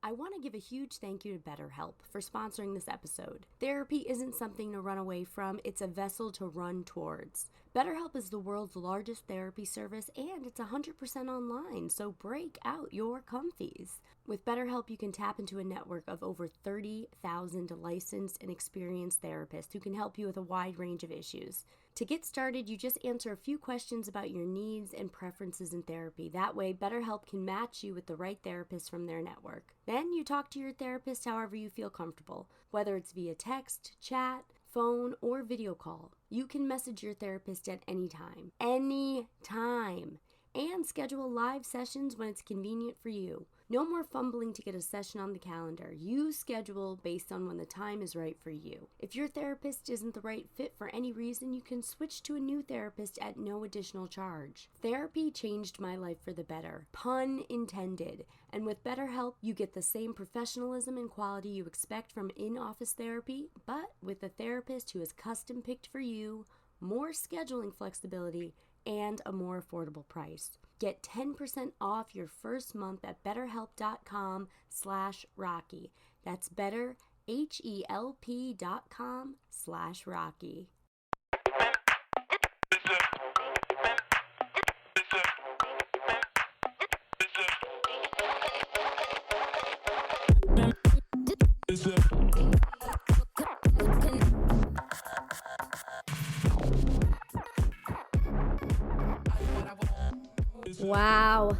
I want to give a huge thank you to BetterHelp for sponsoring this episode. Therapy isn't something to run away from, it's a vessel to run towards. BetterHelp is the world's largest therapy service, and it's 100% online, so break out your comfies. With BetterHelp, you can tap into a network of over 30,000 licensed and experienced therapists who can help you with a wide range of issues. To get started, you just answer a few questions about your needs and preferences in therapy. That way, BetterHelp can match you with the right therapist from their network. Then you talk to your therapist however you feel comfortable, whether it's via text, chat, phone, or video call. You can message your therapist at any time. Anytime. And schedule live sessions when it's convenient for you. No more fumbling to get a session on the calendar. You schedule based on when the time is right for you. If your therapist isn't the right fit for any reason, you can switch to a new therapist at no additional charge. Therapy changed my life for the better. Pun intended. And with BetterHelp, you get the same professionalism and quality you expect from in-office therapy, but with a therapist who is custom picked for you, more scheduling flexibility, and a more affordable price. Get 10% off your first month at betterhelp.com/Rocky. That's betterhelp.com/Rocky. Wow,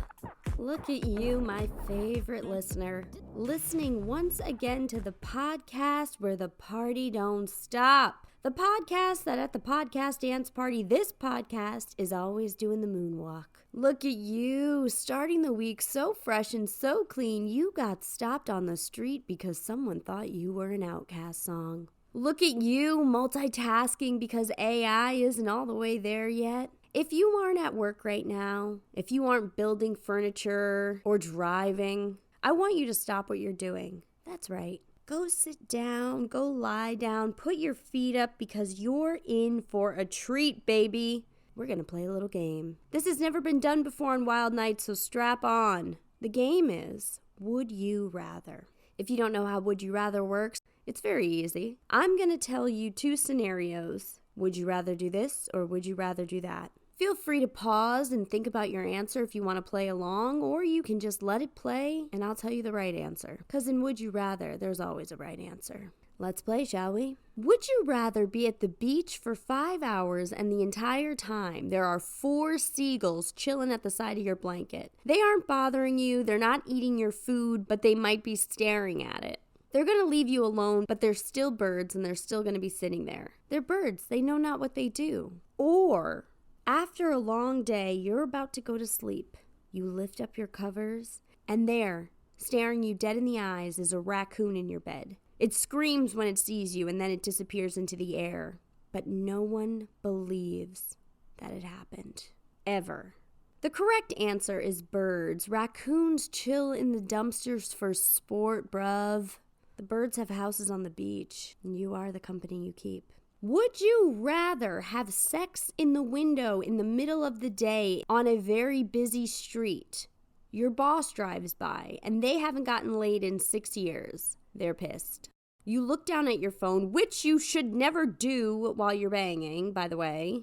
look at you, my favorite listener, listening once again to the podcast where the party don't stop. The podcast that at the podcast dance party, this podcast is always doing the moonwalk. Look at you, starting the week so fresh and so clean, you got stopped on the street because someone thought you were an Outkast song. Look at you, multitasking because AI isn't all the way there yet. If you aren't at work right now, if you aren't building furniture or driving, I want you to stop what you're doing. That's right. Go sit down, go lie down, put your feet up because you're in for a treat, baby. We're going to play a little game. This has never been done before on Wild Nights, so strap on. The game is Would You Rather. If you don't know how Would You Rather works, it's very easy. I'm going to tell you two scenarios. Would you rather do this or would you rather do that? Feel free to pause and think about your answer if you want to play along, or you can just let it play and I'll tell you the right answer. Because in Would You Rather, there's always a right answer. Let's play, shall we? Would you rather be at the beach for 5 hours and the entire time there are 4 seagulls chilling at the side of your blanket? They aren't bothering you, they're not eating your food, but they might be staring at it. They're going to leave you alone, but they're still birds and they're still going to be sitting there. They're birds, they know not what they do. Or, after a long day, you're about to go to sleep. You lift up your covers, and there, staring you dead in the eyes, is a raccoon in your bed. It screams when it sees you, and then it disappears into the air. But no one believes that it happened. Ever. The correct answer is birds. Raccoons chill in the dumpsters for sport, bruv. The birds have houses on the beach, and you are the company you keep. Would you rather have sex in the window in the middle of the day on a very busy street? Your boss drives by, and they haven't gotten laid in 6 years. They're pissed. You look down at your phone, which you should never do while you're banging, by the way.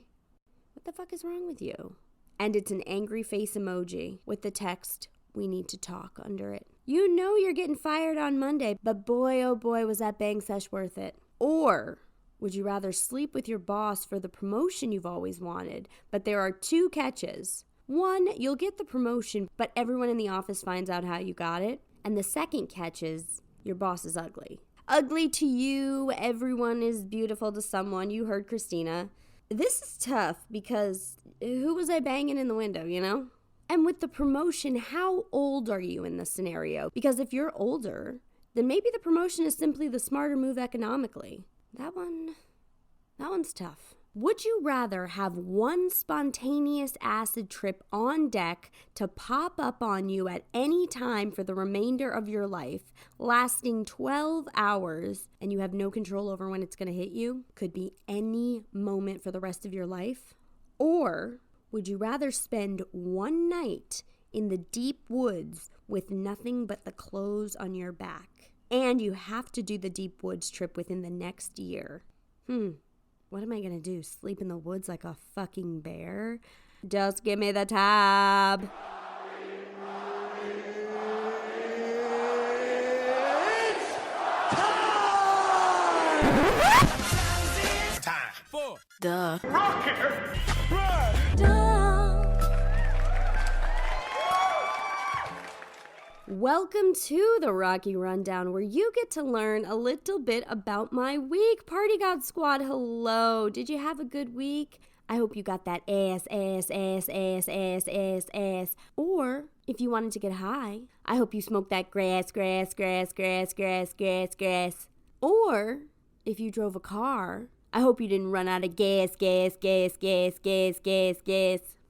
What the fuck is wrong with you? And it's an angry face emoji with the text, "We need to talk," under it. You know you're getting fired on Monday, but boy, oh boy, was that bang sesh worth it. Or would you rather sleep with your boss for the promotion you've always wanted? But there are 2 catches. 1, you'll get the promotion, but everyone in the office finds out how you got it. And the second catch is your boss is ugly. Ugly to you, everyone is beautiful to someone. You heard Christina. This is tough because who was I banging in the window, you know? And with the promotion, how old are you in this scenario? Because if you're older, then maybe the promotion is simply the smarter move economically. That one's tough. Would you rather have one spontaneous acid trip on deck to pop up on you at any time for the remainder of your life, lasting 12 hours, and you have no control over when it's going to hit you? Could be any moment for the rest of your life. Or would you rather spend one night in the deep woods with nothing but the clothes on your back. And you have to do the deep woods trip within the next year. What am I going to do? Sleep in the woods like a fucking bear? Just give me the tab. Duh. Welcome to the Rocky Rundown, where you get to learn a little bit about my week. Party God Squad, hello. Did you have a good week? I hope you got that ass. Or, if you wanted to get high, I hope you smoked that grass. Or, if you drove a car, I hope you didn't run out of gas.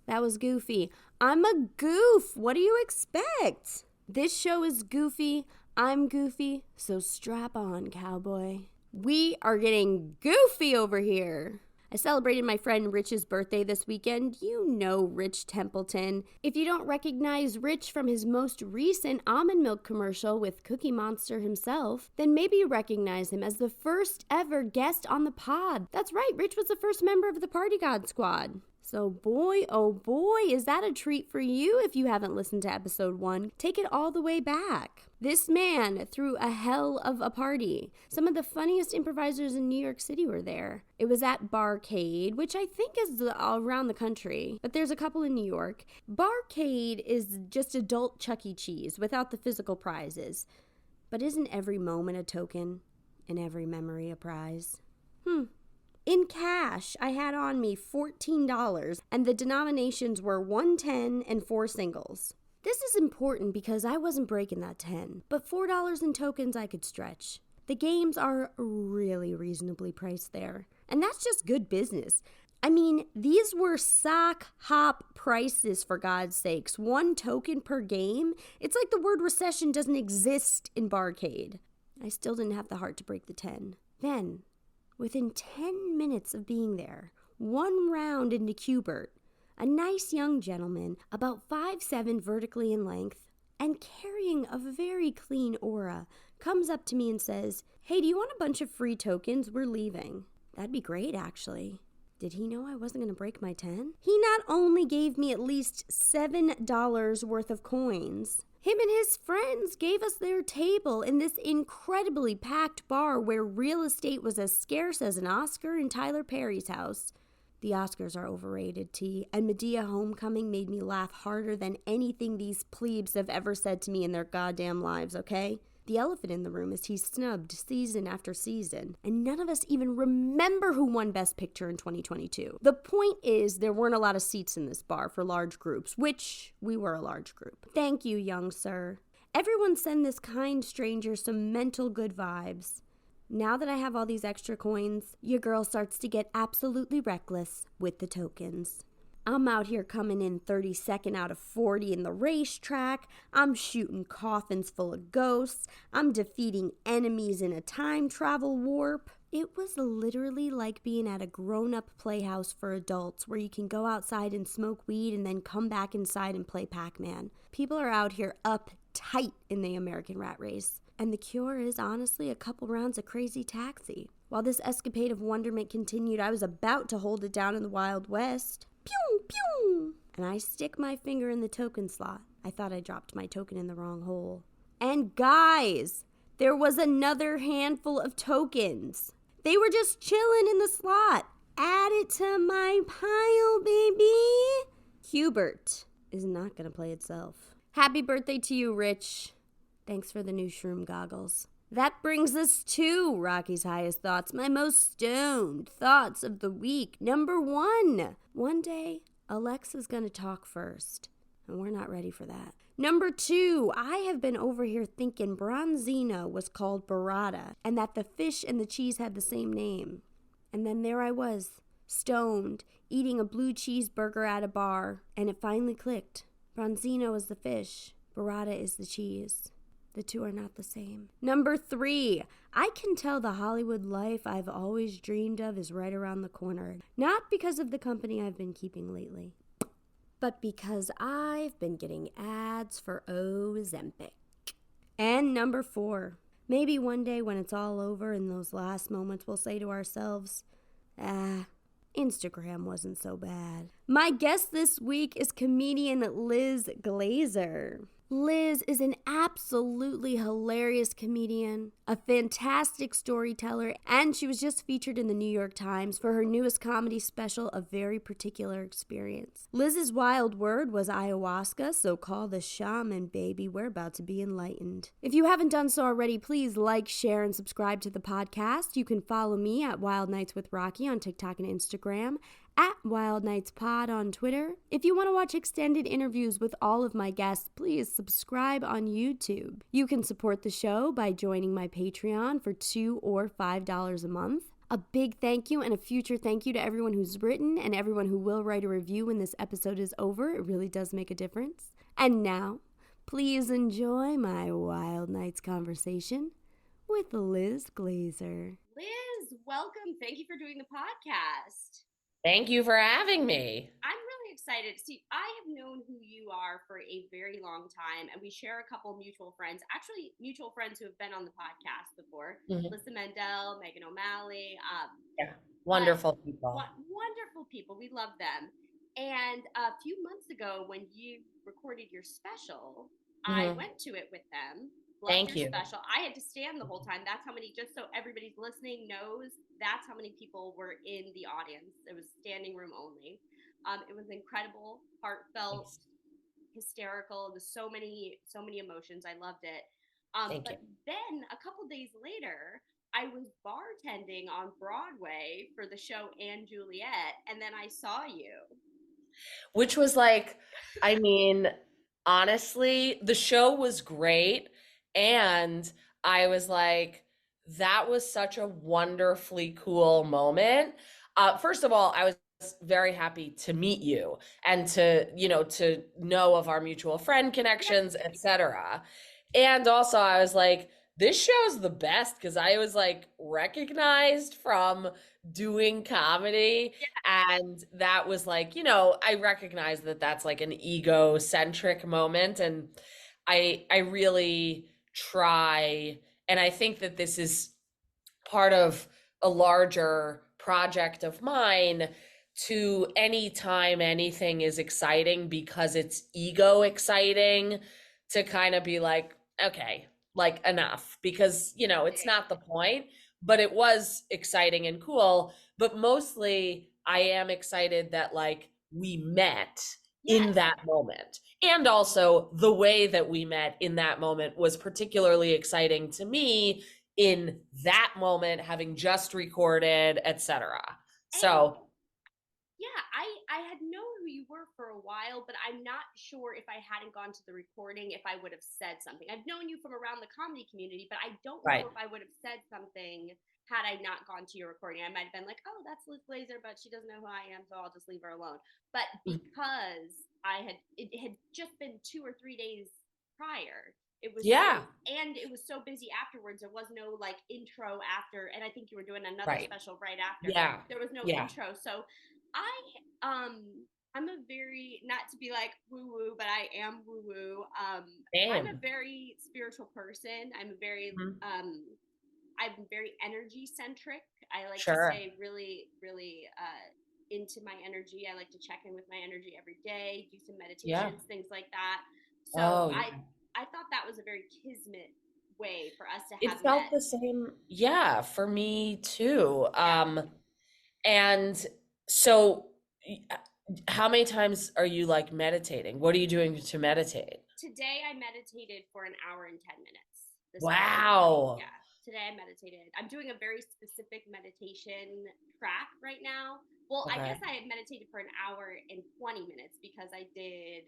That was goofy. I'm a goof. What do you expect? This show is goofy. I'm goofy. So strap on, cowboy. We are getting goofy over here. I celebrated my friend Rich's birthday this weekend. You know Rich Templeton. If you don't recognize Rich from his most recent almond milk commercial with Cookie Monster himself, then maybe you recognize him as the first ever guest on the pod. That's right, Rich was the first member of the Party God Squad. So boy, oh boy, is that a treat for you if you haven't listened to episode 1. Take it all the way back. This man threw a hell of a party. Some of the funniest improvisers in New York City were there. It was at Bar-cade, which I think is around the country, but there's a couple in New York. Bar-cade is just adult Chuck E. Cheese without the physical prizes. But isn't every moment a token and every memory a prize? In cash, I had on me $14, and the denominations were 110 and 4 singles. This is important because I wasn't breaking that 10, but $4 in tokens I could stretch. The games are really reasonably priced there, and that's just good business. I mean, these were sock hop prices, for God's sakes. 1 token per game? It's like the word recession doesn't exist in Bar-cade. I still didn't have the heart to break the 10. Then, within 10 minutes of being there, 1 round into Qbert, a nice young gentleman, about 5'7" vertically in length, and carrying a very clean aura, comes up to me and says, "Hey, do you want a bunch of free tokens? We're leaving." That'd be great, actually. Did he know I wasn't going to break my 10? He not only gave me at least $7 worth of coins, him and his friends gave us their table in this incredibly packed bar where real estate was as scarce as an Oscar in Tyler Perry's house. The Oscars are overrated, T, and Medea Homecoming made me laugh harder than anything these plebes have ever said to me in their goddamn lives, okay? The elephant in the room is he's snubbed season after season, and none of us even remember who won Best Picture in 2022. The point is, there weren't a lot of seats in this bar for large groups, which we were a large group. Thank you, young sir. Everyone send this kind stranger some mental good vibes. Now that I have all these extra coins, your girl starts to get absolutely reckless with the tokens. I'm out here coming in 32nd out of 40 in the racetrack. I'm shooting coffins full of ghosts. I'm defeating enemies in a time travel warp. It was literally like being at a grown-up playhouse for adults where you can go outside and smoke weed and then come back inside and play Pac-Man. People are out here uptight in the American rat race. And the cure is honestly a couple rounds of Crazy Taxi. While this escapade of wonderment continued, I was about to hold it down in the Wild West. Pew, pew! And I stick my finger in the token slot. I thought I dropped my token in the wrong hole. And guys, there was another handful of tokens. They were just chilling in the slot. Add it to my pile, baby. Qbert is not going to play itself. Happy birthday to you, Rich. Thanks for the new shroom goggles. That brings us to Rocky's highest thoughts, my most stoned thoughts of the week. Number 1. One day, Alexa's gonna talk first, and we're not ready for that. Number 2, I have been over here thinking Bronzino was called burrata, and that the fish and the cheese had the same name. And then there I was, stoned, eating a blue cheeseburger at a bar, and it finally clicked. Bronzino is the fish, burrata is the cheese. The two are not the same. Number 3, I can tell the Hollywood life I've always dreamed of is right around the corner. Not because of the company I've been keeping lately, but because I've been getting ads for Ozempic. And number 4, maybe one day when it's all over in those last moments we'll say to ourselves, Instagram wasn't so bad. My guest this week is comedian Liz Glazer. Liz is an absolutely hilarious comedian, a fantastic storyteller, and she was just featured in the New York Times for her newest comedy special, A Very Particular Experience. Liz's wild word was ayahuasca, so call the shaman, baby. We're about to be enlightened. If you haven't done so already, please like, share, and subscribe to the podcast. You can follow me at Wild Nights with Rocky on TikTok and Instagram, at Wild Nights Pod on Twitter. If you want to watch extended interviews with all of my guests, please subscribe on YouTube. You can support the show by joining my Patreon for $2 or $5 a month. A big thank you and a future thank you to everyone who's written and everyone who will write a review when this episode is over. It really does make a difference. And now, please enjoy my Wild Nights conversation with Liz Glazer. Liz, welcome. Thank you for doing the podcast. Thank you for having me. I'm really excited. See, I have known who you are for a very long time, and we share a couple mutual friends, actually mutual friends who have been on the podcast before. Lisa Mendel, Megan O'Malley. Wonderful people. Wonderful people. We love them. And a few months ago when you recorded your special, I went to it with them. Thank you. Special. I had to stand the whole time. That's how many, just so everybody's listening knows, that's how many people were in the audience. It was standing room only. It was incredible, heartfelt, hysterical. There's so many emotions. I loved it. But then a couple days later, I was bartending on Broadway for the show Anne Juliet, and then I saw you. Which was like, I mean, honestly, the show was great. And I was like, that was such a wonderfully cool moment. First of all, I was very happy to meet you and to know of our mutual friend connections, etc. And also I was like, this show's the best because I was like recognized from doing comedy. And that was like, I recognize that that's like an egocentric moment. And I really try, and I think that this is part of a larger project of mine, to anytime anything is exciting because it's ego exciting, to kind of be like, okay, like enough, because it's not the point, but it was exciting and cool. But mostly I am excited that like we met in that moment. And also the way that we met in that moment was particularly exciting to me in that moment, having just recorded, etc. So I had known who you were for a while, but I'm not sure if I hadn't gone to the recording, if I would have said something. I've known you from around the comedy community, but I don't know if I would have said something had I not gone to your recording. I might have been like, oh, that's Liz Glazer, but she doesn't know who I am, so I'll just leave her alone. But because it had just been 2 or 3 days prior, it was and it was so busy afterwards. There was no like intro after, and I think you were doing another special right after. There was no intro, so I'm a very, not to be like woo woo, but I am woo woo. I'm a very spiritual person. I'm very I'm very energy centric. I like to stay really, really into my energy. I like to check in with my energy every day, do some meditations, things like that. So I thought that was a very kismet way for us to have it felt the same. Yeah, for me too. And so how many times are you like meditating? What are you doing to meditate? Today I meditated for an hour and 10 minutes. Wow. Yeah. Today I meditated. I'm doing a very specific meditation track right now. Well, I guess I had meditated for an hour and 20 minutes because I did,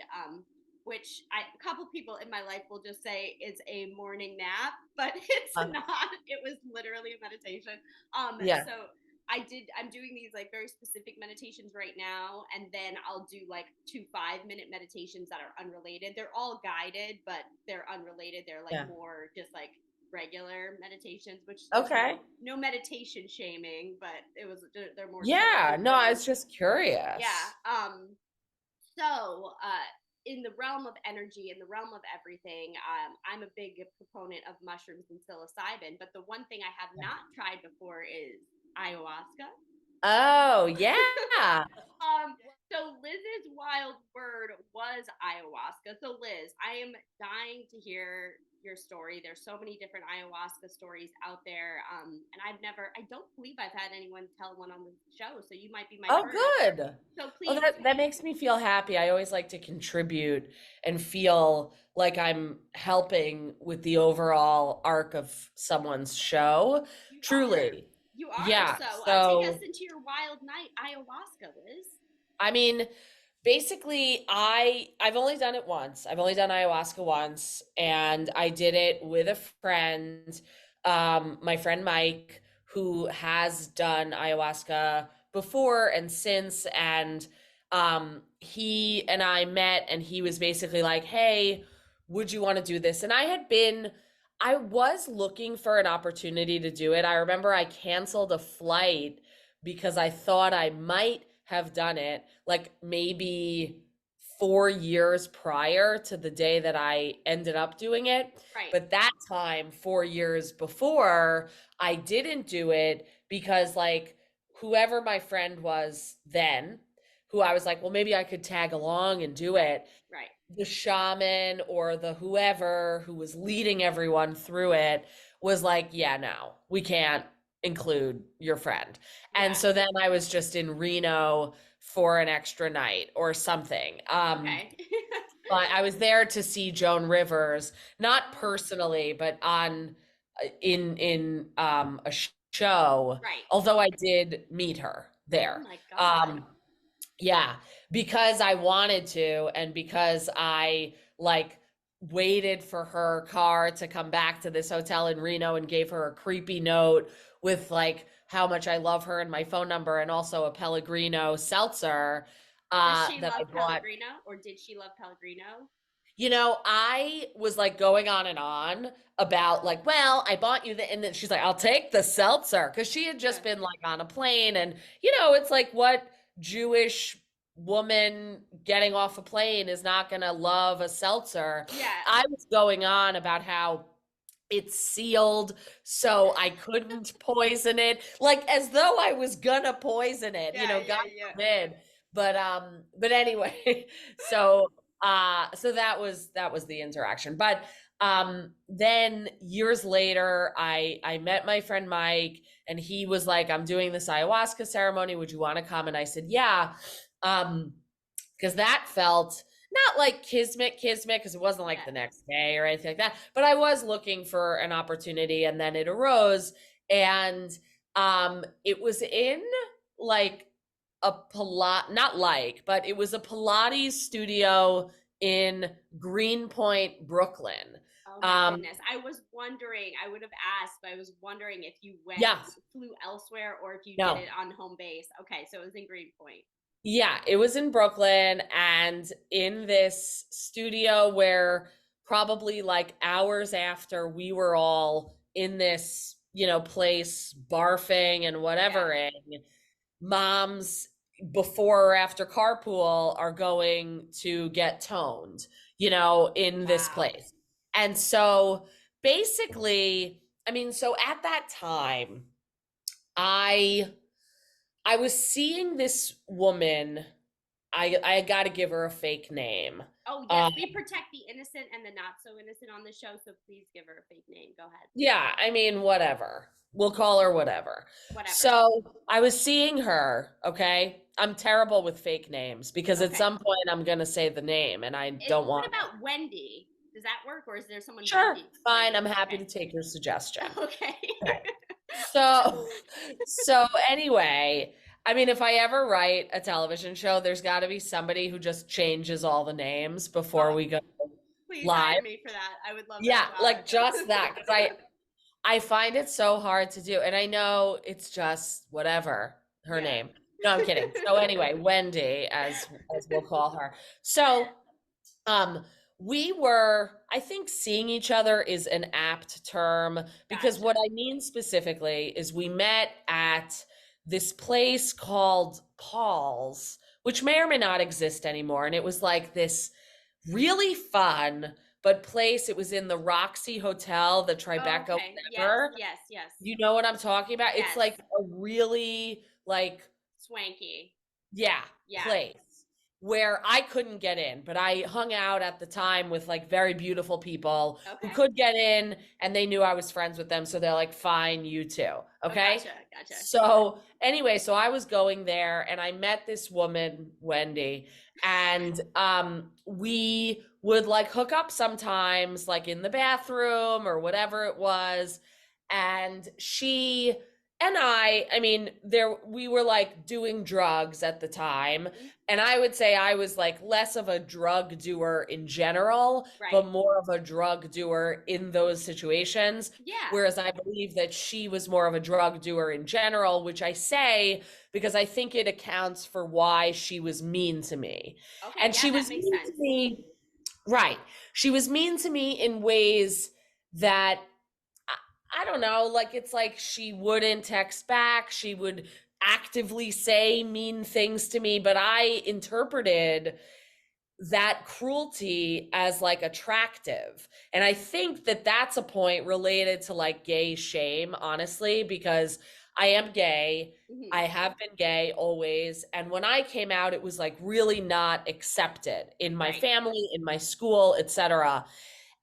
which a couple people in my life will just say is a morning nap, but it's not. It was literally a meditation. So I'm doing these like very specific meditations right now, and then I'll do like 2 5-minute meditations that are unrelated. They're all guided, but they're unrelated. They're like more just like regular meditations, which no meditation shaming, but they're more no, I was just curious. So, in the realm of energy, in the realm of everything, I'm a big proponent of mushrooms and psilocybin. But the one thing I have not tried before is ayahuasca. Oh, yeah. Um, so Liz's wild word was ayahuasca. So Liz, I am dying to hear your story. There's so many different ayahuasca stories out there. And I don't believe I've had anyone tell one on the show. So you might be my Oh, first. good. So Oh, please. that makes me feel happy. I always like to contribute and feel like I'm helping with the overall arc of someone's show. You are. Truly. You are. Yeah. So take us So, into your wild night ayahuasca, Liz. I mean, basically, I've only done it once. I've only done ayahuasca once, and I did it with a friend, my friend Mike, who has done ayahuasca before and since, and he and I met, and he was basically like, "Hey, would you want to do this?" And I was looking for an opportunity to do it. I remember I canceled a flight because I thought I might have done it like maybe 4 years prior to the day that I ended up doing it. Right. But that time, 4 years before, I didn't do it because, like, whoever my friend was then, who I was like, well, maybe I could tag along and do Right. it, Right. the shaman or the whoever who was leading everyone through it was like, yeah, no, we can't include your friend. And Yeah. so then I was just in Reno for an extra night or something. Okay. But I was there to see Joan Rivers, not Oh, personally, but on in a show, right. although I did meet her Oh there. my God. Um yeah, because I wanted to and because I like waited for her car to come back to this hotel in Reno and gave her a creepy note with like how much I love her and my phone number and also a Pellegrino seltzer Does she that I love bought. Pellegrino or did she love Pellegrino? You know, I was like going on and on about like, well, I bought you the, and then she's like, I'll take the seltzer because she had Yeah. just been like on a plane, and it's like what Jewish woman getting off a plane is not gonna love a seltzer. Yeah. I was going on about how it's sealed so I couldn't poison it, like as though I was gonna poison it, Yeah, God yeah, yeah. forbid. But anyway, so so that was the interaction. But then years later I met my friend Mike, and he was like, I'm doing this ayahuasca ceremony, would you want to come? And I said, yeah. Because that felt not like kismet because it wasn't like Yeah. the next day or anything like that, but I was looking for an opportunity, and then it arose. And it was in like a not like, but it was a Pilates studio in Greenpoint, Brooklyn. Oh my um goodness. I was wondering, I would have asked, but I was wondering if you yeah, flew elsewhere or if you did no, it on home base. Okay, so it was in Greenpoint. yeah, it was in Brooklyn, and in this studio where probably like hours after we were all in this, place barfing and Yeah. whatevering, moms before or after carpool are going to get toned, in this Wow. place. And so basically, I mean, so at that time, I I was seeing this woman. I got to give her a fake name. Oh, yes, Um, we protect the innocent and the not so innocent on the show, so please give her a fake name. Go ahead. yeah, I mean, whatever. We'll call her whatever. Whatever. So I was seeing her. Okay, I'm terrible with fake names because at Okay. some point I'm gonna say the name, and I don't What want. about Wendy? Does that work, or is there someone Sure, Wendy? fine. Wendy. I'm happy Okay. to take your suggestion. Okay. Okay. So, so anyway, I mean, if I ever write a television show, there's got to be somebody who just changes all the names before Oh, we go please live. hire me for that. I would love Yeah, that like job. just that, because I find it so hard to do, and I know it's just whatever her Yeah. name. No, I'm kidding. So anyway, Wendy, as we'll call her. So um, we were, I think seeing each other is an apt term, because Gotcha. what I mean specifically is we met at this place called Paul's, which may or may not exist anymore. And it was like this really fun but place. It was in the Roxy Hotel, the Oh, Tribeca, okay. Yes, whatever. yes, yes. You know what I'm talking about? It's Yes. like a really like, Swanky. yeah, Yeah. place where I couldn't get in, but I hung out at the time with like very beautiful people who Okay. could get in, and they knew I was friends with them. So they're like, fine, you too. Oh, Okay. gotcha, gotcha. So anyway, so I was going there and I met this woman, Wendy, and we would like hook up sometimes, like in the bathroom or whatever it was. And she and I mean, we were like doing drugs at the time. Mhm. And I would say I was like less of a drug doer in general, Right. but more of a drug doer in those situations. Yeah. Whereas I believe that she was more of a drug doer in general, which I say because I think it accounts for why she was mean to me. Okay, And yeah, she that was makes mean to sense. me, right. She was mean to me in ways that I don't know, like it's like she wouldn't text back. She would actively say mean things to me, but I interpreted that cruelty as like attractive. And I think that that's a point related to like gay shame, honestly, because I am gay. Hmm. I have been gay always. And when I came out, it was like really not accepted in my Right. family, in my school, etc.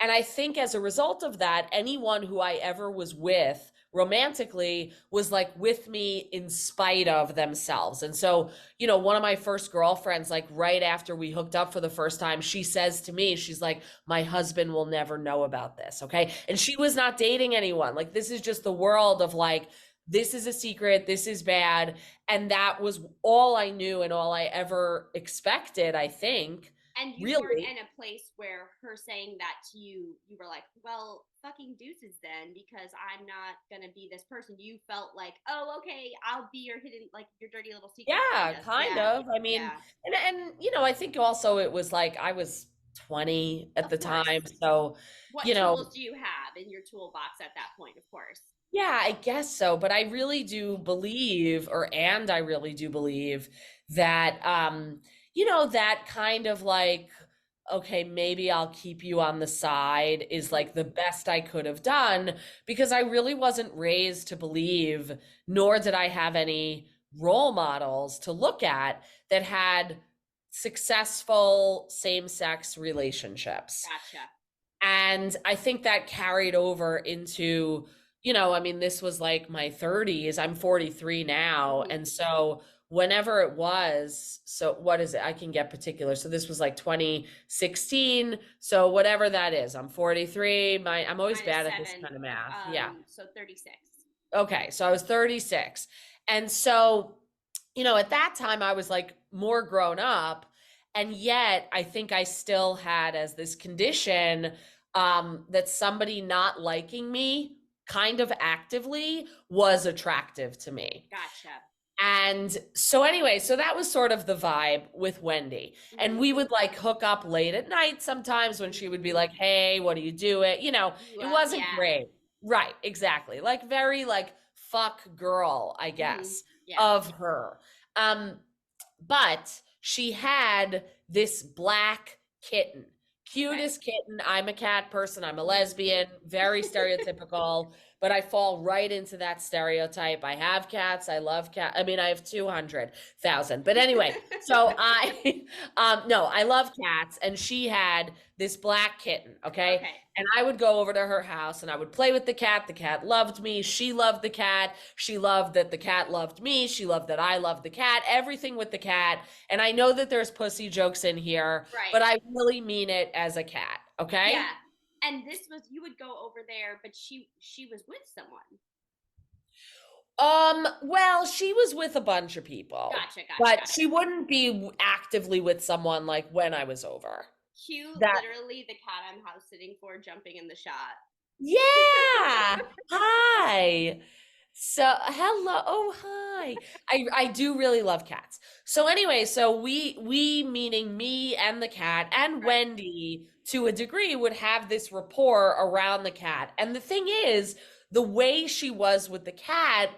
And I think as a result of that, anyone who I ever was with romantically was like with me in spite of themselves. And so, one of my first girlfriends, like right after we hooked up for the first time, she says to me, she's like, my husband will never know about this. Okay. And she was not dating anyone. Like, this is just the world of like, this is a secret. This is bad. And that was all I knew and all I ever expected, I think. And you weren't Really. in a place where her saying that to you, you were like, well, fucking deuces then, because I'm not gonna be this person. You felt like, oh, okay, I'll be your hidden, like your dirty little secret, kind Yeah, of. kind Yeah, of. I mean, yeah. and I think also it was like I was 20 at Of the course. time. So, What you know, tools do you have in your toolbox at that point? Of course. yeah, I guess so. But I really do believe, and I really do believe that that kind of like, okay, maybe I'll keep you on the side is Hmm. like the best I could have done because I really wasn't raised to believe, nor did I have any role models to look at that had successful same-sex relationships. Gotcha. And I think that carried over into, I mean, this was like my 30s. I'm 43 now. Hmm. And so whenever it was, so what is it? I can get particular. So this was like 2016. So whatever that is, I'm 43. I'm always Minus bad at this seven. kind of math. Yeah. So 36. Okay. So I was 36. And so, at that time I was like more grown up. And yet I think I still had as this condition that somebody not liking me kind of actively was attractive to me. Gotcha. And so anyway, so that was sort of the vibe with Wendy. And Hmm. we would like hook up late at night sometimes when she would be like, "Hey, what are you doing?" You, It wasn't yeah. great. Right, exactly. Like very like fuck girl, I Hmm. guess, Yeah. of her. Um but she had this black kitten. Okay. Cutest kitten. I'm a cat person. I'm a Hmm. lesbian, very stereotypical, but I fall right into that stereotype. I have cats. I love cats. I mean, I have 200,000. But anyway, so I no, I love cats and she had this black kitten, okay? Okay. And I would go over to her house and I would play with the cat. The cat loved me. She loved the cat. She loved that the cat loved me. She loved that I loved the cat. Everything with the cat. And I know that there's pussy jokes in here, Right. but I really mean it as a cat, Yeah. okay? And this was, you would go over there, but she was with someone. Well, she was with a bunch of people, Gotcha, gotcha, but gotcha. she wouldn't be actively with someone like when I was over. Cute, That literally the cat I'm house sitting for jumping in the shot. Yeah. Hi. So, hello. Oh, hi. I do really love cats. So anyway, so we meaning me and the cat and Right. Wendy to a degree would have this rapport around the cat. And the thing is, the way she was with the cat,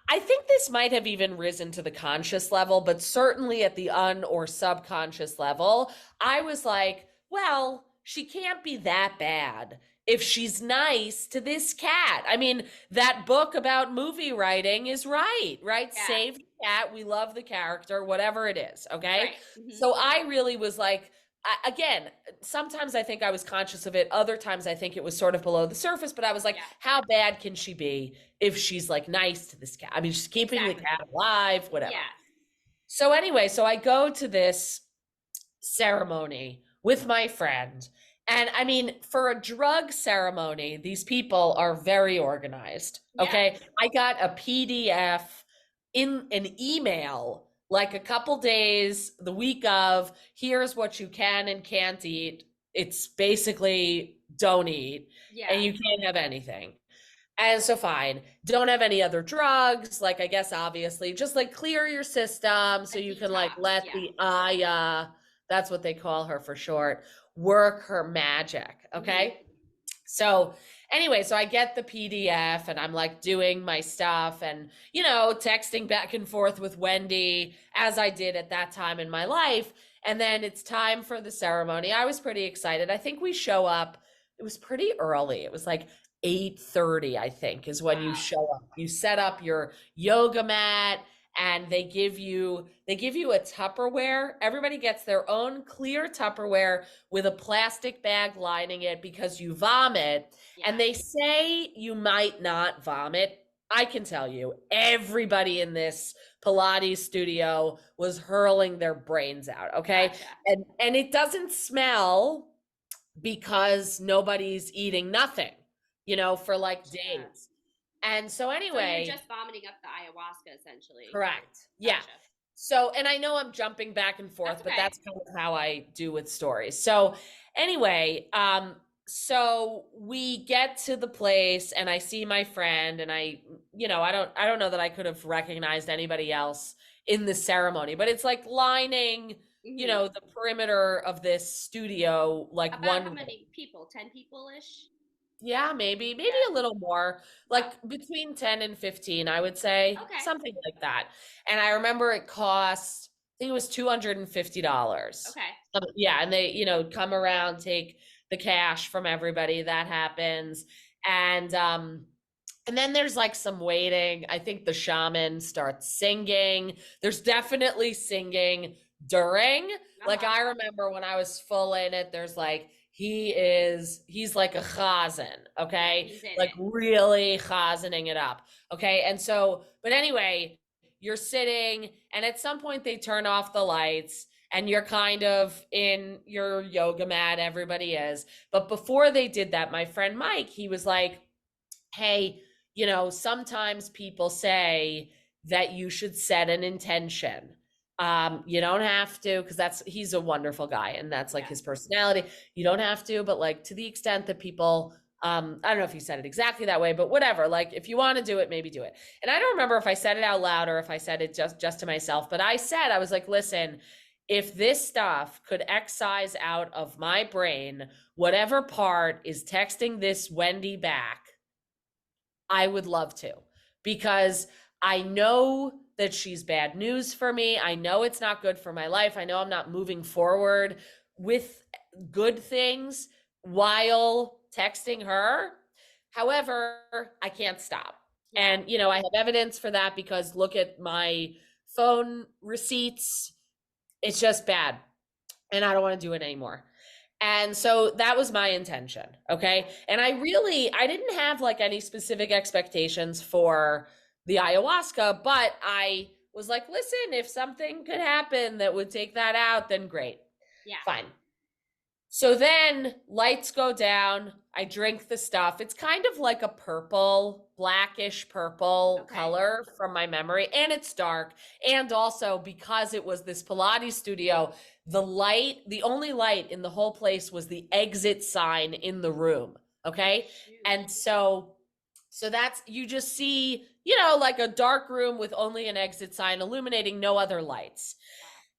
I think this might have even risen to the conscious level, but certainly at the or subconscious level, I was like, well, she can't be that bad if she's nice to this cat. I mean, that book about movie writing is right? Yeah. Save the cat. We love the character, whatever it is. Okay. Right. So I really was like, again, sometimes I think I was conscious of it. Other times I think it was sort of below the surface, but I was like, Yeah. how bad can she be if she's like nice to this cat? I mean, she's keeping the cat alive, whatever. Yeah. So anyway, so I go to this ceremony with my friend. And I mean, for a drug ceremony, these people are very organized. Okay. Yeah. I got a PDF in an email like a couple days, the week of, here's what you can and can't eat. It's basically don't eat, Yeah. and you can't have anything. And so fine, don't have any other drugs, like I guess obviously, just like clear your system so you can like let the Aya, that's what they call her for short, work her magic. Okay. So anyway, so I get the PDF and I'm like doing my stuff and, texting back and forth with Wendy as I did at that time in my life. And then it's time for the ceremony. I was pretty excited. I think we show up. It was pretty early. It was like 8:30, I think, is when you show up. You set up your yoga mat and they give you a Tupperware. Everybody gets their own clear Tupperware with a plastic bag lining it because you vomit. And they say you might not vomit. I can tell you, everybody in this Pilates studio was hurling their brains out, okay? Gotcha. And it doesn't smell because nobody's eating nothing, for like days. And so anyway, so you're just vomiting up the ayahuasca essentially. Correct. Yeah. Gotcha. So, and I know I'm jumping back and forth, but that's kind of how I do with stories. So anyway, so we get to the place and I see my friend and I don't know that I could have recognized anybody else in the ceremony, but it's like lining, the perimeter of this studio, like about how many people? 10 people-ish? Yeah, maybe a little more, like between 10 and 15, I would say. Okay. Something like that. And I remember it cost, I think it was $250. Okay. Yeah, and they, come around, take the cash from everybody. That happens. And then there's like some waiting. I think the shaman starts singing. There's definitely singing during. Like I remember when I was full in it, there's like he's like a chazan, okay? Like really chazaning it up. Okay. And so, but anyway, you're sitting and at some point they turn off the lights and you're kind of in your yoga mat, everybody is. But before they did that, my friend Mike, he was like, hey, sometimes people say that you should set an intention. You don't have to, because he's a wonderful guy and that's like his personality. You don't have to, but like to the extent that people, I don't know if he said it exactly that way, but whatever, like if you want to do it, maybe do it. And I don't remember if I said it out loud or if I said it just to myself, but I was like, listen, if this stuff could excise out of my brain, whatever part is texting this Wendy back, I would love to, because I know that she's bad news for me. I know it's not good for my life. I know I'm not moving forward with good things while texting her. However, I can't stop. And, I have evidence for that because look at my phone receipts. It's just bad. And I don't want to do it anymore. And so that was my intention. Okay. And I didn't have like any specific expectations for the ayahuasca, but I was like, listen, if something could happen that would take that out, then great. Yeah. Fine. So then lights go down. I drink the stuff. It's kind of like a purple, blackish purple color from my memory. And it's dark. And also because it was this Pilates studio, the only light in the whole place was the exit sign in the room. Okay. And so that's, you just see, like a dark room with only an exit sign illuminating, no other lights.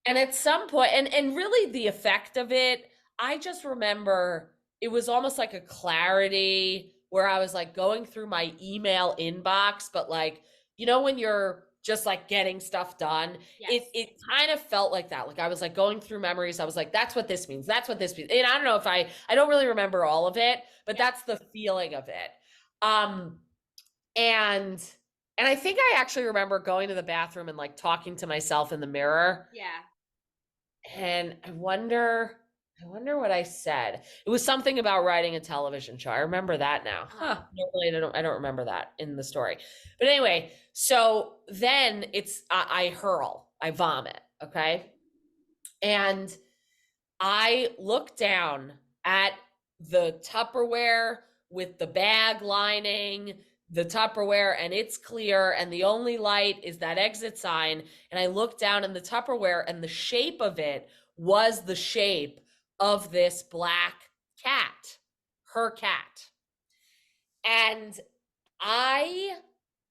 And at some point, and really the effect of it, I just remember it was almost like a clarity where I was like going through my email inbox, but like, you know, when you're just like getting stuff done, Yes. it kind of felt like that. Like I was like going through memories. I was like, that's what this means. That's what this means. And I don't know if I don't really remember all of it, but Yeah. that's the feeling of it. And I think I actually remember going to the bathroom and like talking to myself in the mirror. Yeah. And I wonder what I said. It was something about writing a television show. I remember that now. Normally I don't remember that in the story. But anyway, so then it's I hurl, I vomit, okay? And I look down at the Tupperware with the bag lining the Tupperware, and it's clear, and the only light is that exit sign. And I look down in the Tupperware, and the shape of it was the shape of this black cat, her cat. And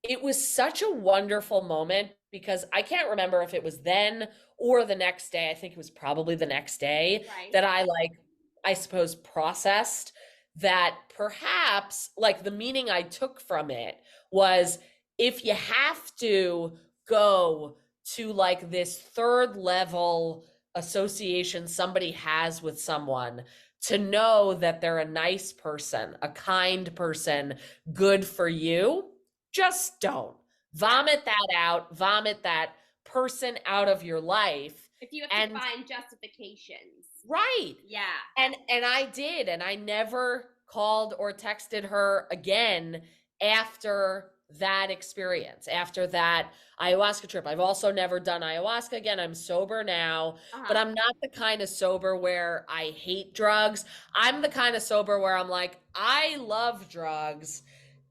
it was such a wonderful moment because I can't remember if it was then or the next day. I think it was probably the next day that I suppose, processed that perhaps like the meaning I took from it was if you have to go to like this third level association somebody has with someone to know that they're a nice person, a kind person, good for you, just don't. Vomit that out, vomit that person out of your life. If you have to find justifications. Right. Yeah. And I did, and I never called or texted her again after that experience, after that ayahuasca trip. I've also never done ayahuasca again. I'm sober now, but I'm not the kind of sober where I hate drugs. I'm the kind of sober where I'm like, I love drugs.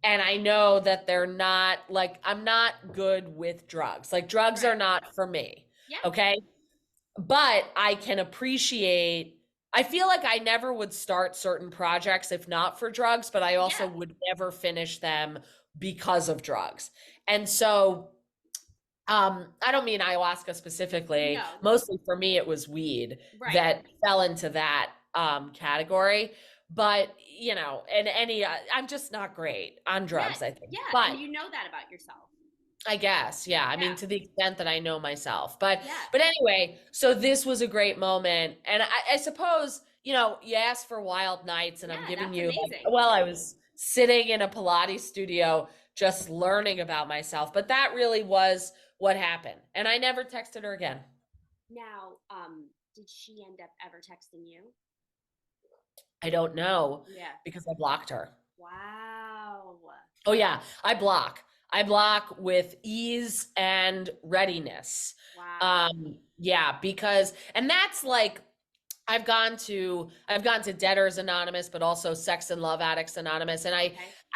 And I know that they're not like, I'm not good with drugs. Like drugs are not for me. Yeah. Okay. But I can appreciate, I feel like I never would start certain projects if not for drugs, but I also would never finish them because of drugs. And so I don't mean ayahuasca specifically. No. Mostly for me, it was weed that fell into that category. But, you know, and I'm just not great on drugs, I think. Yeah, but and you know that about yourself. I guess, yeah. I mean, to the extent that I know myself. But anyway, so this was a great moment. And I suppose, you know, you asked for wild nights, and I'm giving you, I was sitting in a Pilates studio just learning about myself. But that really was what happened. And I never texted her again. Now, did she end up ever texting you? I don't know. Yeah. Because I blocked her. Wow. Oh, yeah. I block with ease and readiness. Wow. Yeah, because, and that's like, I've gone to Debtors Anonymous, but also Sex and Love Addicts Anonymous. And I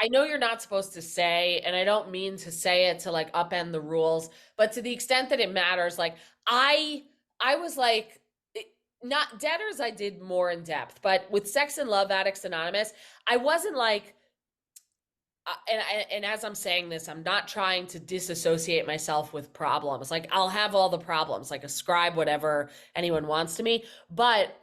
know you're not supposed to say, and I don't mean to say it to like upend the rules, but to the extent that it matters, like I was like, not Debtors, I did more in depth, but with Sex and Love Addicts Anonymous, I wasn't like, and as I'm saying this, I'm not trying to disassociate myself with problems. Like I'll have all the problems, like ascribe whatever anyone wants to me. But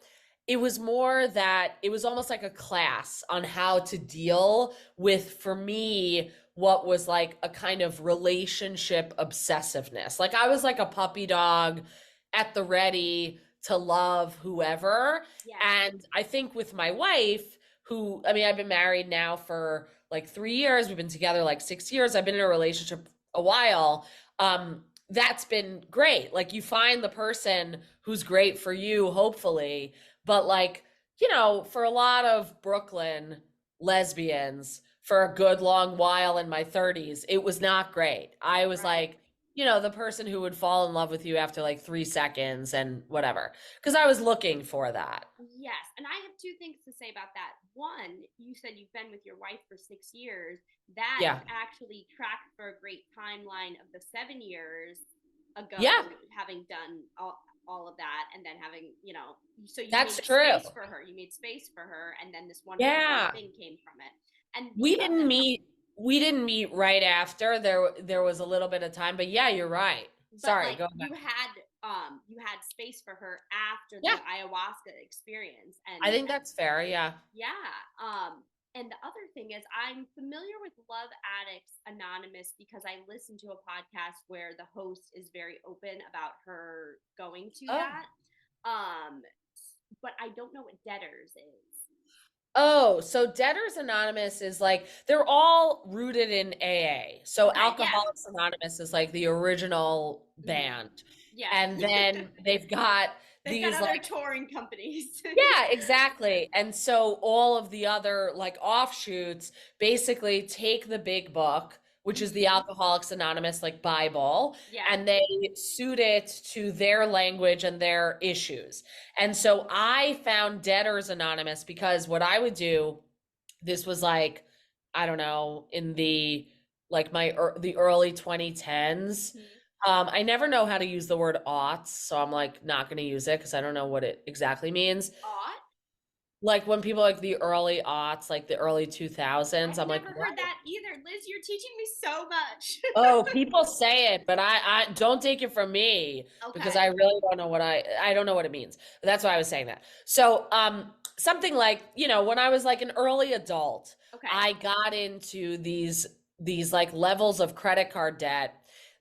it was more that it was almost like a class on how to deal with, for me, what was like a kind of relationship obsessiveness. Like I was like a puppy dog at the ready to love whoever. Yeah. And I think with my wife, who, I mean, I've been married now for like 3 years. We've been together like 6 years. I've been in a relationship a while. That's been great. Like you find the person who's great for you, hopefully. But like, you know, for a lot of Brooklyn lesbians for a good long while in my 30s, it was not great. I was like, you know, the person who would fall in love with you after like 3 seconds and whatever. Because I was looking for that. Yes. And I have two things to say about that. One, you said you've been with your wife for 6 years. That actually tracked for a great timeline of the 7 years ago, having done all of that, and then having, you know, so you made space for her. You made space for her, and then this wonderful thing came from it. And we didn't meet right after. There was a little bit of time, but yeah, you're right. Sorry, go back. You had space for her after the ayahuasca experience, and I think that's fair. Yeah. Yeah. And the other thing is, I'm familiar with Love Addicts Anonymous because I listen to a podcast where the host is very open about her going to Oh. that. Um, but I don't know what Debtors is. Oh, so Debtors Anonymous is like they're all rooted in AA. So Okay, yeah. Alcoholics Anonymous is like the original Mm-hmm. band. Yeah. And then they've got They've got these other like touring companies. yeah, exactly. And so all of the other like offshoots basically take the big book, which is the Mm-hmm. Alcoholics Anonymous like Bible, Yeah. and they suit it to their language and their issues. And so I found Debtors Anonymous because what I would do, this was like, I don't know, in the like the early 2010s. Mm-hmm. I never know how to use the word aughts, so I'm like not going to use it because I don't know what it exactly means. Ought? Like when people like the early aughts, like the early 2000s, I've I'm like, never what? heard that either. Liz, you're teaching me so much. Oh, people say it, but I don't take it from me because Okay. I really don't know what I don't know what it means. But that's why I was saying that. So, something like, when I was like an early adult, Okay. I got into these like levels of credit card debt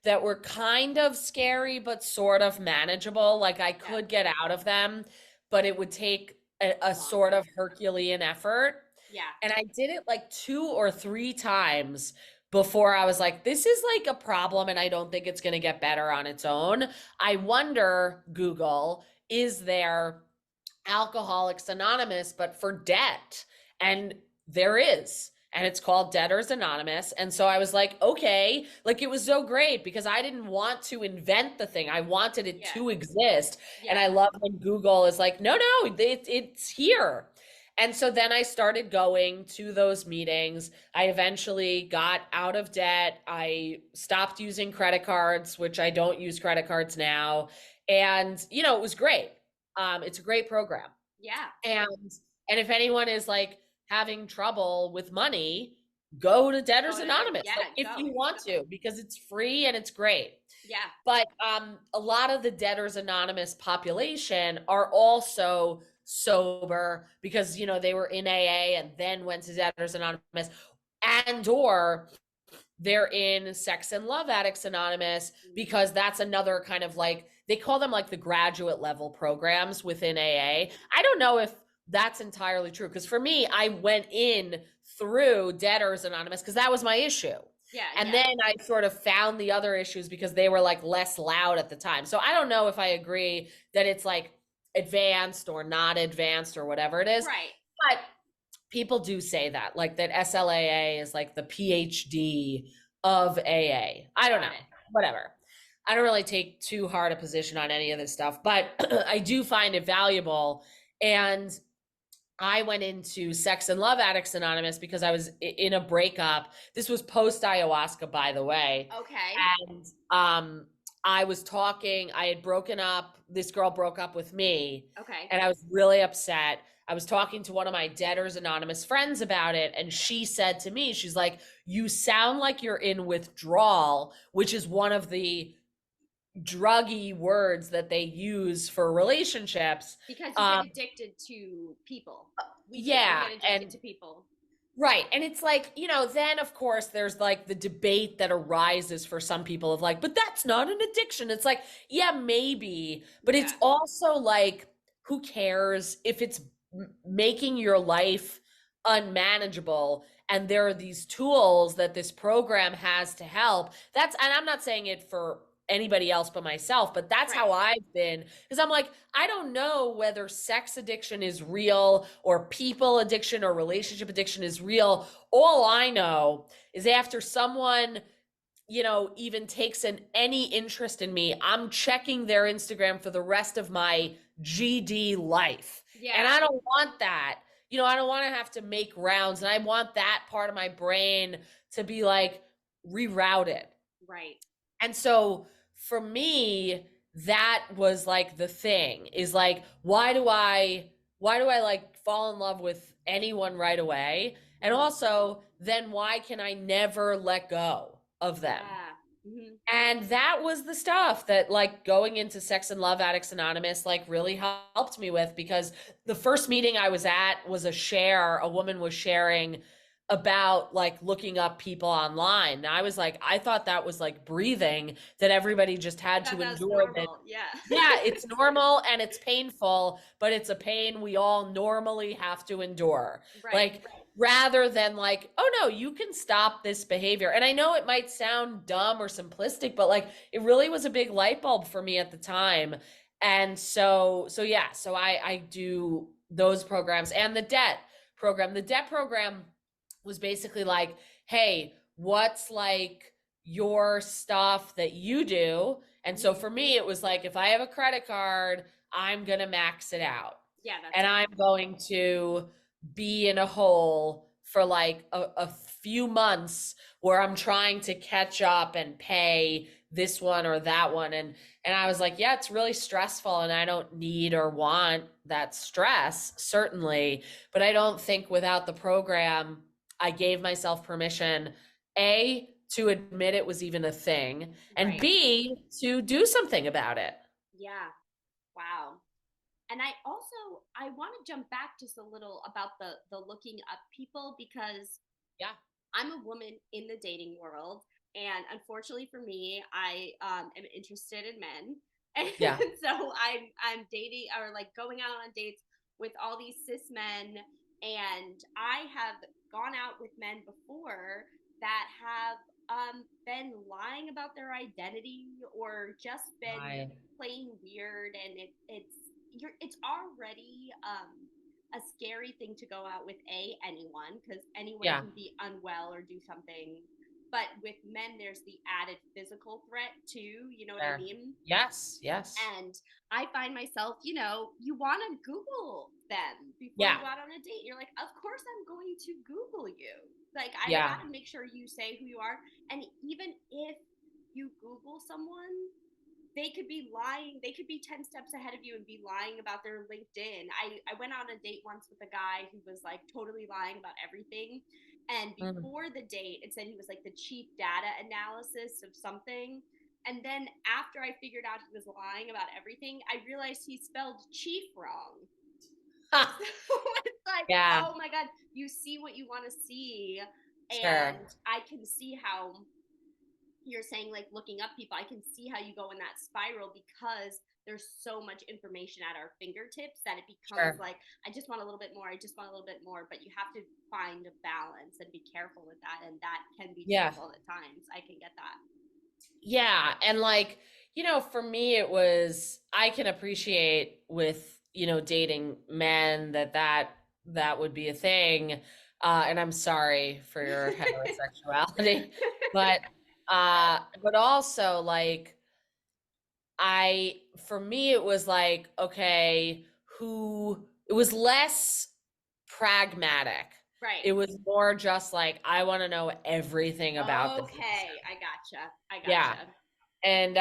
that were kind of scary but sort of manageable. Like I Yeah. could get out of them, but it would take a sort Longer. of Herculean effort. Yeah. And I did it like 2 or 3 times before I was like, this is like a problem and I don't think it's going to get better on its own. I wonder, Google, is there Alcoholics Anonymous, but for debt? And there is. And it's called Debtors Anonymous. And so I was like, okay, like it was so great because I didn't want to invent the thing. I wanted it Yeah. to exist. And Yeah. I love when Google is like, no, no, it's here. And so then I started going to those meetings. I eventually got out of debt. I stopped using credit cards, which I don't use credit cards now. And, it was great. It's a great program. Yeah. And and if anyone is like having trouble with money, go to Go Debtors to Anonymous. yeah, Like if go. you want to, because it's free and it's great. Yeah. But a lot of the Debtors Anonymous population are also sober because they were in AA and then went to Debtors Anonymous, and or they're in Sex and Love Addicts Anonymous Mm-hmm. because that's another kind of like they call them like the graduate level programs within AA. I don't know if that's entirely true because for me, I went in through Debtors Anonymous because that was my issue. Yeah, And yeah. then I sort of found the other issues because they were like less loud at the time. So I don't know if I agree that it's like advanced or not advanced or whatever it is. Right. But people do say that, like that SLAA is like the PhD of AA. I don't Got know. it. Whatever. I don't really take too hard a position on any of this stuff, but I do find it valuable. And I went into Sex and Love Addicts Anonymous because I was in a breakup. This was post ayahuasca, by the way. Okay. And I was talking, I had broken up, this girl broke up with me, Okay. and I was really upset. I was talking to one of my Debtors Anonymous friends about it, and she said to me, she's like, you sound like you're in withdrawal, which is one of the druggy words that they use for relationships. Because you get addicted to people. We Yeah, get addicted and to people. right. And it's like, then of course there's like the debate that arises for some people of like, but that's not an addiction. It's like, yeah, maybe, but it's Yeah. also like, who cares if it's making your life unmanageable? And there are these tools that this program has to help. And I'm not saying it for anybody else but myself, but that's Right. how I've been. Because I'm like, I don't know whether sex addiction is real or people addiction or relationship addiction is real. All I know is after someone, even takes any interest in me, I'm checking their Instagram for the rest of my GD life. Yeah. And I don't want that. I don't want to have to make rounds. And I want that part of my brain to be like rerouted. Right. And so for me, that was like the thing is like, why do I like fall in love with anyone right away? And also, then why can I never let go of them? Yeah. And that was the stuff that like going into Sex and Love Addicts Anonymous like really helped me with, because the first meeting I was at was a woman was sharing about like looking up people online. And I was like, I thought that was like breathing, that everybody just had That to that's endure this. normal. Yeah. Yeah, it's normal and it's painful, but it's a pain we all normally have to endure. Right. Like, rather than like, oh no, you can stop this behavior. And I know it might sound dumb or simplistic, but like it really was a big light bulb for me at the time. And so yeah, so I do those programs and the debt program. The debt program was basically like, hey, what's like your stuff that you do? And so for me, it was like, if I have a credit card, I'm going to max it out. Yeah, that's And it. I'm going to be in a hole for like a few months where I'm trying to catch up and pay this one or that one. And I was like, yeah, it's really stressful and I don't need or want that stress, certainly. But I don't think without the program, I gave myself permission, A, to admit it was even a thing, and Right. B, to do something about it. Yeah. Wow. And I want to jump back just a little about the looking up people, because Yeah. I'm a woman in the dating world, and unfortunately for me, I am interested in men, and Yeah. so I'm dating or like going out on dates with all these cis men, and I have gone out with men before that have been lying about their identity or just been Right. playing weird, and it's already a scary thing to go out with anyone, because anyone Yeah. can be unwell or do something, but with men there's the added physical threat too, you know what I Fair. mean? Yes. Yes. And I find myself, you want to Google them before you Yeah. go out on a date. You're like, of course I'm going to Google you. Like, I've Yeah. got to make sure you say who you are. And even if you Google someone, they could be lying. They could be 10 steps ahead of you and be lying about their LinkedIn. I went on a date once with a guy who was like totally lying about everything. And Mm. before the date, it said he was like the chief data analysis of something. And then after I figured out he was lying about everything, I realized he spelled chief wrong. Ha. So it's like, Yeah. oh my God, you see what you want to see. Sure. And I can see how you're saying, like, looking up people, I can see how you go in that spiral, because there's so much information at our fingertips that it becomes Sure. like, I just want a little bit more, I just want a little bit more, but you have to find a balance and be careful with that, and that can be Yeah. difficult at times. I can get that. Yeah. And like, for me, it was, I can appreciate with, dating men that would be a thing. And I'm sorry for your heterosexuality, but, but also like, for me, it was like, okay, it was less pragmatic. Right. It was more just like, I want to know everything about this person. Okay, I Yeah. gotcha. And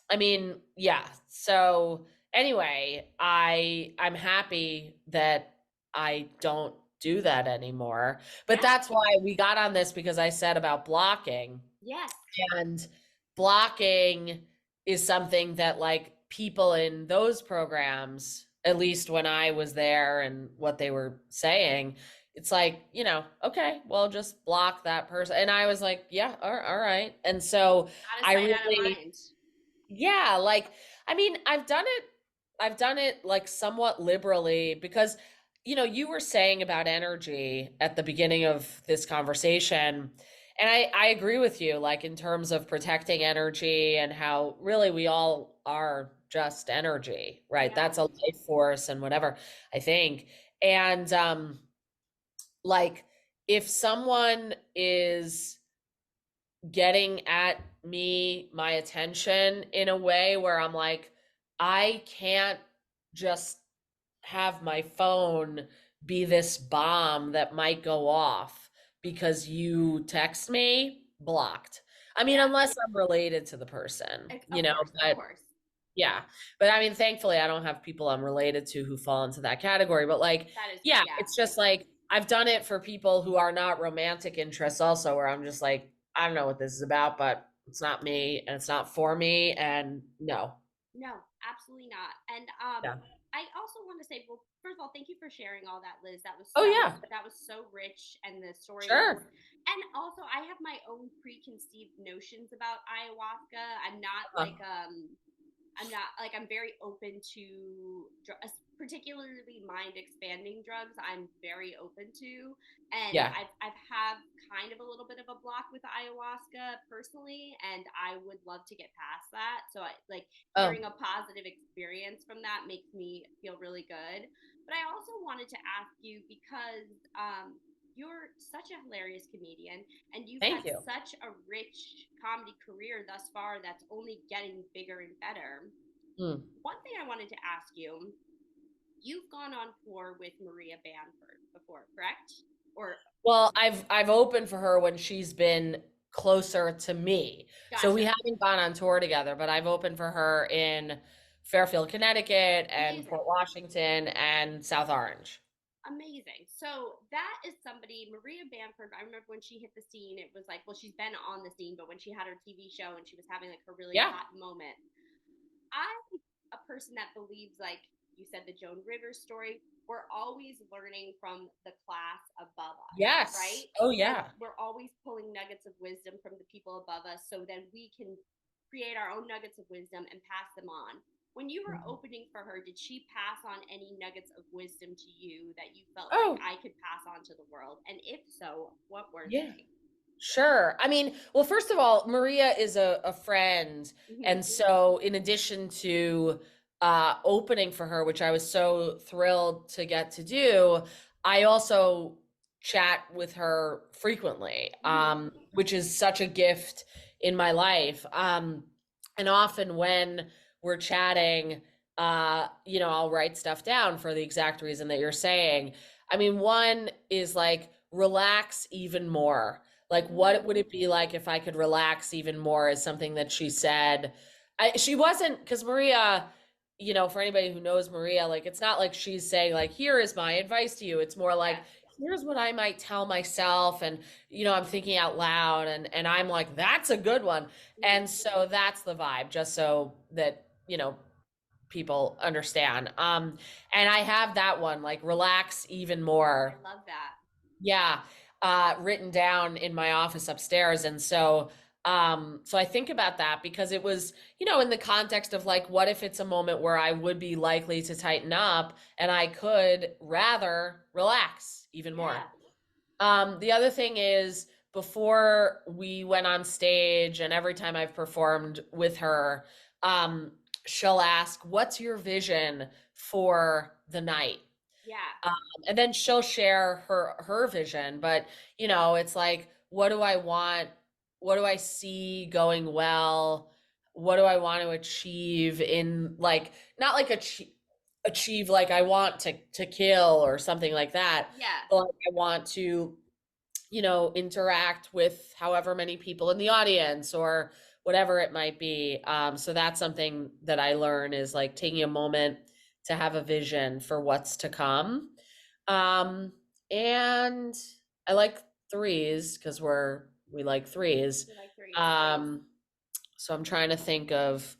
I mean, yeah. So anyway, I'm happy that I don't do that anymore. But Yeah. that's why we got on this, because I said about blocking. Yes. And blocking is something that like people in those programs, at least when I was there and what they were saying, it's like, okay, well, just block that person. And I was like, yeah, all right. And so Out of I sight, out of really, mind. yeah, like, I mean, I've done it like somewhat liberally, because, you were saying about energy at the beginning of this conversation. And I agree with you, like in terms of protecting energy and how really we all are just energy, right? Yeah. That's a life force and whatever, I think. And like if someone is getting at me, my attention in a way where I'm like, I can't just have my phone be this bomb that might go off because you text me, blocked. I mean, Yeah. unless I'm related to the person, Of course, of but course. yeah. But I mean, thankfully, I don't have people I'm related to who fall into that category. But like, That is, yeah, yeah. it's just like I've done it for people who are not romantic interests also, where I'm just like, I don't know what this is about, but It's not me and it's not for me. And no. No, absolutely not. And Yeah. I also want to say, well, first of all, thank you for sharing all that, Liz. Oh, yeah. That was so rich, and the story was. Sure. And also, I have my own preconceived notions about ayahuasca. Uh, I'm not like I'm very open to particularly mind expanding drugs. I'm very open to, and yeah. I've had kind of a little bit of a block with ayahuasca personally, and I would love to get past that. So I like Oh, hearing a positive experience from that makes me feel really good. But I also wanted to ask you because you're such a hilarious comedian and you've thank had you. such a rich comedy career thus far that's only getting bigger and better. Mm. One thing I wanted to ask you, you've gone on tour with Maria Bamford before, correct? Or Well, I've opened for her when she's been closer to me. So we gotcha. haven't gone on tour together, but I've opened for her in Fairfield, Connecticut and Amazing. Port Washington and South Orange. Amazing. So that is somebody, Maria Bamford. I remember when she hit the scene, it was like, well, she's been on the scene, but when she had her TV show and she was having like her really Yeah. hot moment, I'm a person that believes, like you said, the Joan Rivers story. We're always learning from the class above us, Yes. right? Oh, Like yeah. we're always pulling nuggets of wisdom from the people above us, so then we can create our own nuggets of wisdom and pass them on. When you were opening for her, did she pass on any nuggets of wisdom to you that you felt like Oh, I could pass on to the world? And if so, what were yeah. they? Sure. I mean, well, first of all, Maria is a friend. Mm-hmm. And so, in addition to opening for her, which I was so thrilled to get to do, I also chat with her frequently, Mm-hmm. which is such a gift in my life. And often when we're chatting, I'll write stuff down for the exact reason that you're saying. I mean, one is like, relax even more. Like, what would it be like if I could relax even more, is something that she said. She wasn't, because Maria, for anybody who knows Maria, like, it's not like she's saying, like, here is my advice to you. It's more like, Yes. here's what I might tell myself. And, I'm thinking out loud, and I'm like, that's a good one. Mm-hmm. And so that's the vibe, just so that, people understand. And I have that one, like, relax even I more. love that. Yeah, written down in my office upstairs. And so I think about that because it was, in the context of like, what if it's a moment where I would be likely to tighten up and I could rather relax even more. Yeah. The other thing is, before we went on stage and every time I've performed with her, um, she'll ask, what's your vision for the night? Yeah. Um, and then she'll share her vision, but it's like, what do I want? What do I see going well? What do I want to achieve in, like, not like achieve like I want to kill or something like that, Yeah. but like I want to, interact with however many people in the audience or whatever it might be. So that's something that I learn, is like taking a moment to have a vision for what's to come. Um, and I like threes because we like threes. We like threes. Um, so I'm trying to think of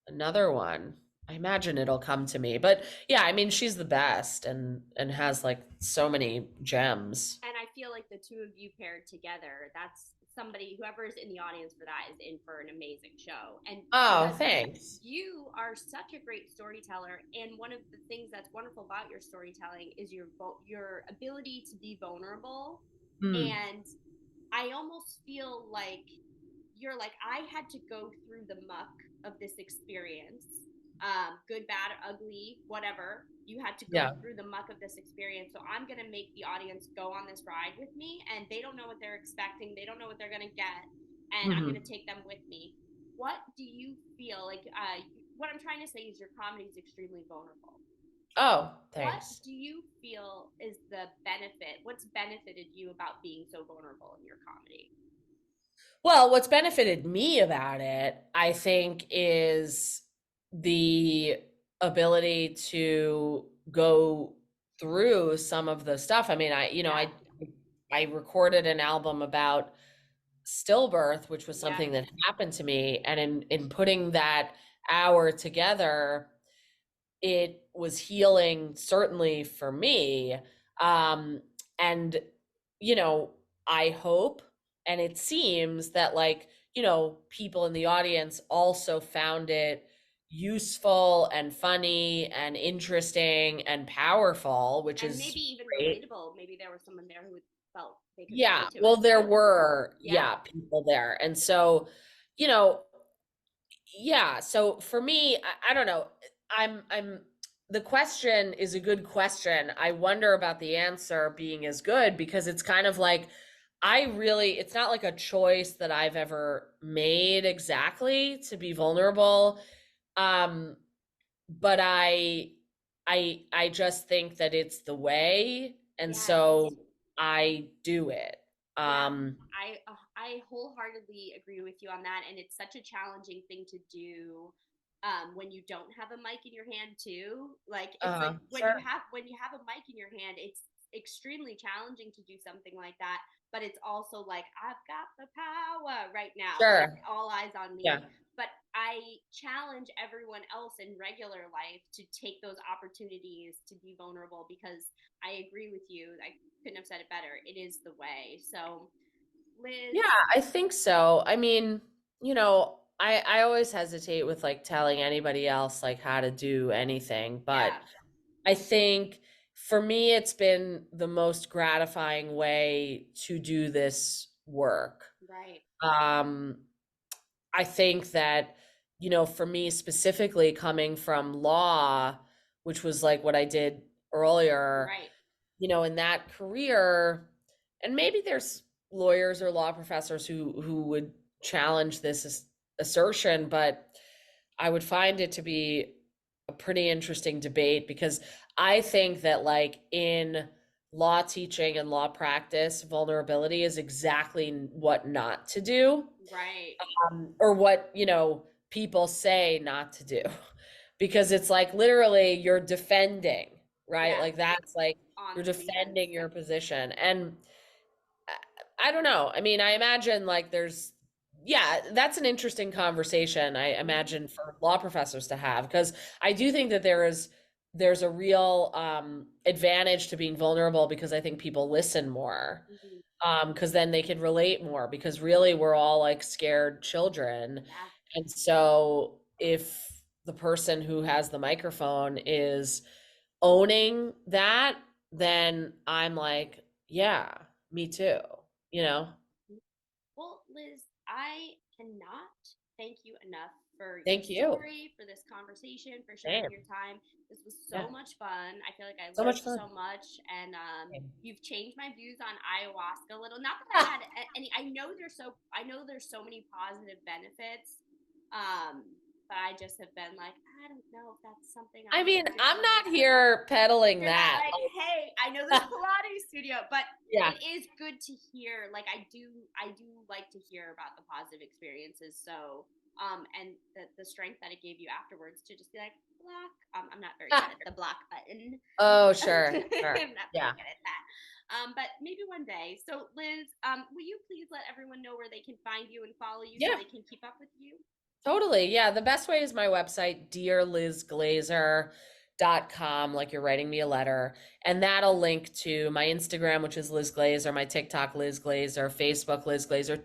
another one. I imagine it'll come to me. But yeah, I mean, she's the best and has like so many gems. And I feel like the two of you paired together, that's somebody, whoever is in the audience for that is in for an amazing show. And Oh, because thanks. you are such a great storyteller, and one of the things that's wonderful about your storytelling is your ability to be vulnerable. Hmm. And I almost feel like you're like, I had to go through the muck of this experience, good, bad, ugly, whatever. You had to go Yeah. through the muck of this experience. So I'm going to make the audience go on this ride with me, and they don't know what they're expecting. They don't know what they're going to get. And I'm going Hmm. to take them with me. What do you feel like? What I'm trying to say is your comedy is extremely vulnerable. Oh, What thanks. do you feel is the benefit? What's benefited you about being so vulnerable in your comedy? Well, what's benefited me about it, I think, is the ability to go through some of the stuff. I mean, Yeah. I recorded an album about stillbirth, which was Yeah. something that happened to me, and in putting that hour together, it was healing, certainly for me. And you know, I hope, and it seems that, like, you know, people in the audience also found it useful and funny and interesting and powerful, which And is maybe even great. relatable. Maybe there was someone there who felt they could Yeah, relate to well, it. there were, Yeah. yeah, people there. And so, you know, yeah, so for me, I don't know. I'm the question is a good question. I wonder about the answer being as good, because it's kind of like, it's not like a choice that I've ever made exactly to be vulnerable. Um, but I just think that it's the way, and Yes. so I do it. Yeah, Um, I wholeheartedly agree with you on that, and it's such a challenging thing to do when you don't have a mic in your hand too. Like it's like sure. when you have a mic in your hand, it's extremely challenging to do something like that. But it's also like I've got the power right now, like Sure. all eyes on Yeah. me. But I challenge everyone else in regular life to take those opportunities to be vulnerable, because I agree with you. I couldn't have said it better. It is the way. So, Yeah, Liz, I think so. I mean, you know, I always hesitate with like telling anybody else like how to do anything, but yeah, I think for me it's been the most gratifying way to do this work. right, Um, I think that, you know, for me specifically, coming from law, which was like what I did earlier, right. you know, in that career, and maybe there's lawyers or law professors who would challenge this assertion, but I would find it to be a pretty interesting debate, because I think that, like, in law teaching and law practice, vulnerability is exactly what not to do, Right. or what, you know, people say not to do. Because it's like literally you're defending, right? Yeah, Like that's like on you're the defense. defending your position. And I don't know. I mean, I imagine like yeah, that's an interesting conversation, I Mm-hmm. imagine, for law professors to have, because I do think that there's a real advantage to being vulnerable, because I think people listen more, Mm-hmm. because then they can relate more, because really we're all like scared children. Yeah. And so if the person who has the microphone is owning that, then I'm like, yeah, me too, you know? Well, Liz, I cannot thank you enough for your Thank you. story, for this conversation, for sharing Same. your time. This was Yeah. so much fun. I feel like I So much learned fun. so much, and Same. you've changed my views on ayahuasca a little. Not that I had any. I know there's so many positive benefits, um, but I just have been like, I don't know if that's something I I mean, should do. I'm not here peddling You're not that. like, hey, I know this Pilates studio, but Yeah. it is good to hear. Like I do like to hear about the positive experiences. So, and the strength that it gave you afterwards to just be like, block. I'm not very good at the block button. Oh, sure. Sure. I'm not very Yeah. good at that. But maybe one day. So, Liz, will you please let everyone know where they can find you and follow you so Yeah. they can keep up with you? Totally. Yeah. The best way is my website, dearlizglazer.com, like you're writing me a letter. And that'll link to my Instagram, which is Liz Glazer, my TikTok, Liz Glazer, Facebook, Liz Glazer,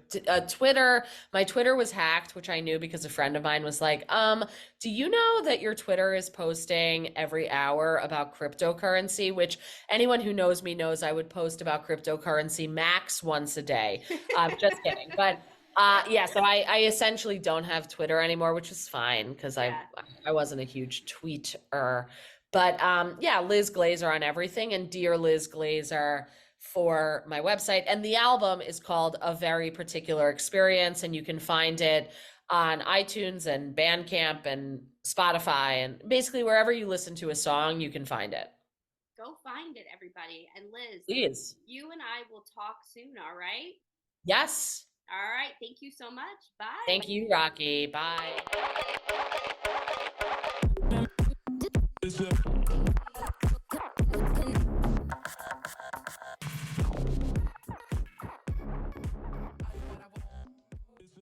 Twitter. My Twitter was hacked, which I knew because a friend of mine was like, do you know that your Twitter is posting every hour about cryptocurrency? Which anyone who knows me knows I would post about cryptocurrency max once a day. Just kidding. But yeah, so I essentially don't have Twitter anymore, which is fine, because Yeah. I wasn't a huge tweeter. But yeah, Liz Glazer on everything, and Dear Liz Glazer for my website. And the album is called A Very Particular Experience, and you can find it on iTunes and Bandcamp and Spotify, and basically wherever you listen to a song, you can find it. Go find it, everybody. And Liz, Please. you and I will talk soon, all right? Yes. All right. Thank you so much. Bye. Thank you, Rocky. Bye.